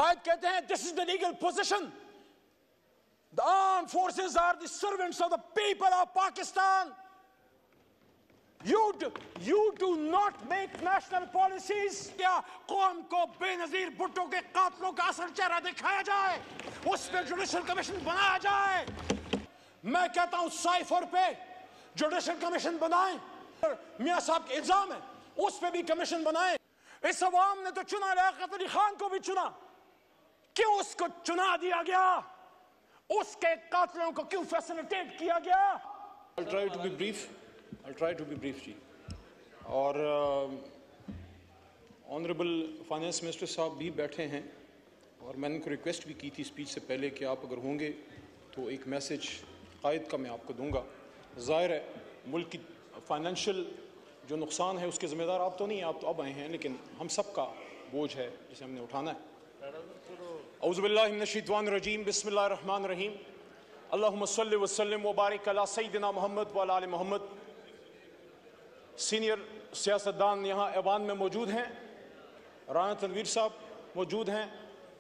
قائد کہتے ہیں this is the legal position. The armed forces are the servants of the people of Pakistan. You do not make national policies. کیا قوم کو بے نظیر بھٹو کے قاتلوں کا اصل چہرہ دکھایا جائے, اس پہ جوڈیشل کمیشن بنایا جائے. میں کہتا ہوں سائفر پہ جوڈیشل کمیشن بنائیں. میاں صاحب کے الزام ہے, اس پہ بھی کمیشن بنائیں. اس عوام نے تو چنا, لیاقت علی خان کو بھی چنا, کیوں اس کو چنا دیا گیا؟ اس کے قاتلوں کو کیوں فیسلیٹیٹ کیا گیا؟ I'll try to be brief جی. اور آنریبل فائنانس منسٹر صاحب بھی بیٹھے ہیں, اور میں نے ان کو ریکویسٹ بھی کی تھی اسپیچ سے پہلے کہ آپ اگر ہوں گے تو ایک میسج قائد کا میں آپ کو دوں گا. ظاہر ہے ملک کی فائنینشیل جو نقصان ہے اس کے ذمہ دار آپ تو نہیں ہیں, آپ تو اب آئے ہیں, لیکن ہم سب کا بوجھ ہے جسے ہم نے اٹھانا ہے. اعوذ باللہ من الشیطان الرجیم, بسم اللہ الرحمن الرحیم. اللہم صلی وسلم وبارک علی سیدنا محمد وعلی آل محمد. سینئر سیاستدان یہاں ایوان میں موجود ہیں, رانا تنویر صاحب موجود ہیں.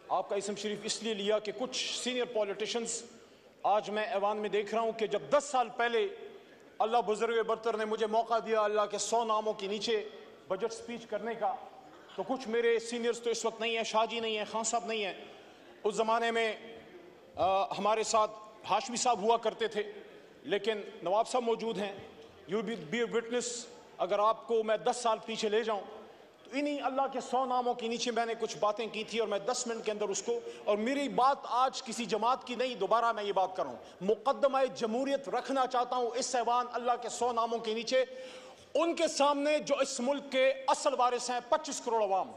آپ کا اسم شریف اس لیے لیا کہ کچھ سینئر پولیٹیشنز آج میں ایوان میں دیکھ رہا ہوں کہ جب 10 سال پہلے اللہ بزرگ برتر نے مجھے موقع دیا اللہ کے 100 ناموں کے نیچے بجٹ سپیچ کرنے کا, تو کچھ میرے سینئرز تو اس وقت نہیں ہیں, شاہ جی نہیں ہیں, خان صاحب نہیں ہیں. اس زمانے میں ہمارے ساتھ ہاشمی صاحب ہوا کرتے تھے, لیکن نواب صاحب موجود ہیں. یو بی اے وٹنس, اگر آپ کو میں 10 سال پیچھے لے جاؤں تو انہی اللہ کے 100 ناموں کے نیچے میں نے کچھ باتیں کی تھی, اور میں 10 منٹ کے اندر اس کو, اور میری بات آج کسی جماعت کی نہیں, دوبارہ میں یہ بات کر رہا ہوں, مقدمہ جمہوریت رکھنا چاہتا ہوں اس ایوان اللہ کے 100 ناموں کے نیچے, ان کے سامنے جو اس ملک کے اصل وارث ہیں 25 کروڑ عوام.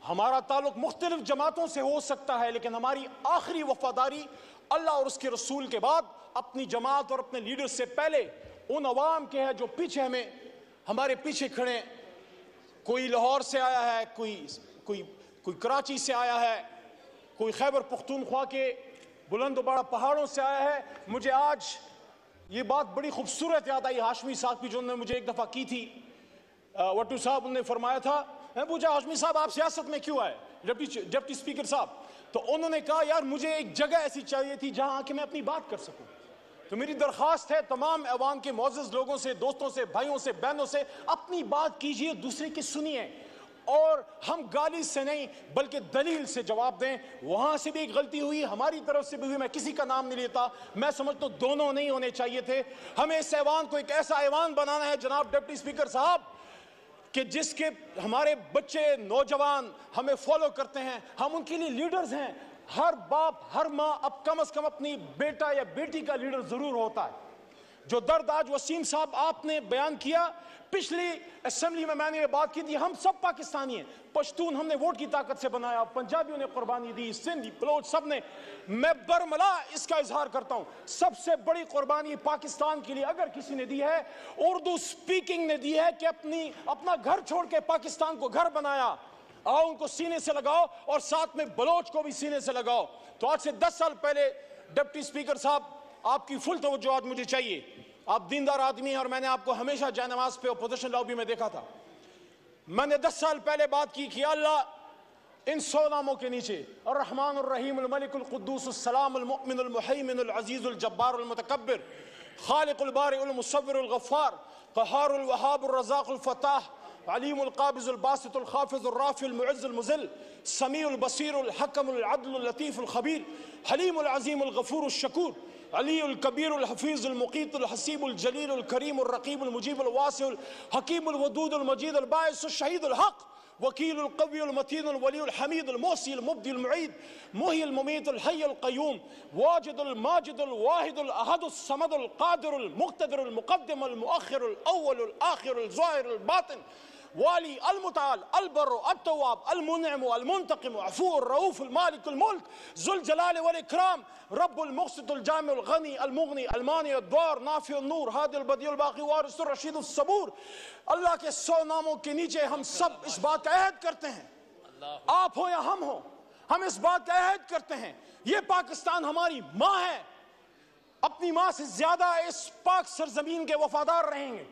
ہمارا تعلق مختلف جماعتوں سے ہو سکتا ہے, لیکن ہماری آخری وفاداری اللہ اور اس کے رسول کے بعد اپنی جماعت اور اپنے لیڈر سے پہلے ان عوام کے ہے جو پیچھے ہمارے پیچھے کھڑے. کوئی لاہور سے آیا ہے, کوئی کراچی سے آیا ہے, کوئی خیبر پختونخوا کے بلند و بالا پہاڑوں سے آیا ہے. مجھے آج یہ بات بڑی خوبصورت یاد آئی ہاشمی صاحب کی, جو انہوں نے مجھے ایک دفعہ کی تھی. وٹو صاحب نے فرمایا تھا, میں پوچھا ہاشمی صاحب آپ سیاست میں کیوں آئے, ڈپٹی اسپیکر صاحب, تو انہوں نے کہا یار مجھے ایک جگہ ایسی چاہیے تھی جہاں کہ میں اپنی بات کر سکوں. تو میری درخواست ہے تمام ایوان کے معزز لوگوں سے, دوستوں سے, بھائیوں سے, بہنوں سے, اپنی بات کیجئے, دوسرے کی سنیے, اور ہم گالی سے نہیں بلکہ دلیل سے جواب دیں. وہاں سے بھی ایک غلطی ہوئی, ہماری طرف سے بھی ہوئی, میں کسی کا نام نہیں لیتا, میں سمجھتا ہوں دونوں نہیں ہونے چاہیے تھے. ہمیں اس ایوان کو ایک ایسا ایوان بنانا ہے جناب ڈپٹی اسپیکر صاحب کہ جس کے ہمارے بچے نوجوان ہمیں فالو کرتے ہیں, ہم ان کے لیے لیڈرز ہیں. ہر باپ ہر ماں اب کم از کم اپنی بیٹا یا بیٹی کا لیڈر ضرور ہوتا ہے. جو درد آج وسیم صاحب آپ نے بیان کیا, پچھلی اسمبلی میں نے یہ بات کی تھی, ہم سب پاکستانی ہیں. پشتون ہم نے ووٹ کی طاقت سے بنایا, پنجابیوں نے قربانی دی, سندھی بلوچ سب نے. میں برملا اس کا اظہار کرتا ہوں, سب سے بڑی قربانی پاکستان کے لیے اگر کسی نے دی ہے, اردو سپیکنگ نے دی ہے, کہ اپنا گھر چھوڑ کے پاکستان کو گھر بنایا. آؤ ان کو سینے سے لگاؤ, اور ساتھ میں بلوچ کو بھی سینے سے لگاؤ. تو آج سے 10 سال پہلے ڈپٹی اسپیکر صاحب آپ کی فل توجہ آج مجھے چاہیے. آپ دیندار آدمی ہیں, اور میں نے آپ کو ہمیشہ جائے نماز پہ اپوزیشن لابی میں دیکھا تھا. میں نے 10 سال پہلے بات کی کہ اللہ ان 100 ناموں کے نیچے الرحمن الرحیم الملک القدوس السلام المؤمن المحیمن العزیز الجبار المتکبر خالق البارئ المصور الغفار قہار الوہاب الرزاق الفتاح علیم القابض الباسط الخافض الرافع المعز المذل سمیع البصیر الحکم العدل اللطیف الخبیر حلیم العظیم الغفور الشکور علی الکبیر الحفیظ المقیت الحسیب الجلیل الکریم الرقیب المجیب الواسع الحکیم الودود المجید الباعث الشہید الحق وکیل القوی المتین الولی الحمید المحصی المبدی المعید محی الممیت الحی القیوم واجد الماجد الواحد الاحد الصمد القادر المقتدر المقدم المؤخر الاول الاخر الظاہر الباطن والی المتعال البر التواب المنعم المنتقم عفو الرؤوف المالک الملک ذو الجلال والاکرام رب المقسط الجامع الغنی المغنی المانع الدوار نافع النور ہادی البدیع الباقی وارث الرشید الصبور. اللہ کے 100 ناموں کے نیچے ہم سب اس بات کا عہد کرتے ہیں, آپ ہو یا ہم ہو, ہم اس بات کا عہد کرتے ہیں یہ پاکستان ہماری ماں ہے, اپنی ماں سے زیادہ اس پاک سرزمین کے وفادار رہیں گے.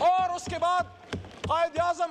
اور اس کے بعد قائد اعظم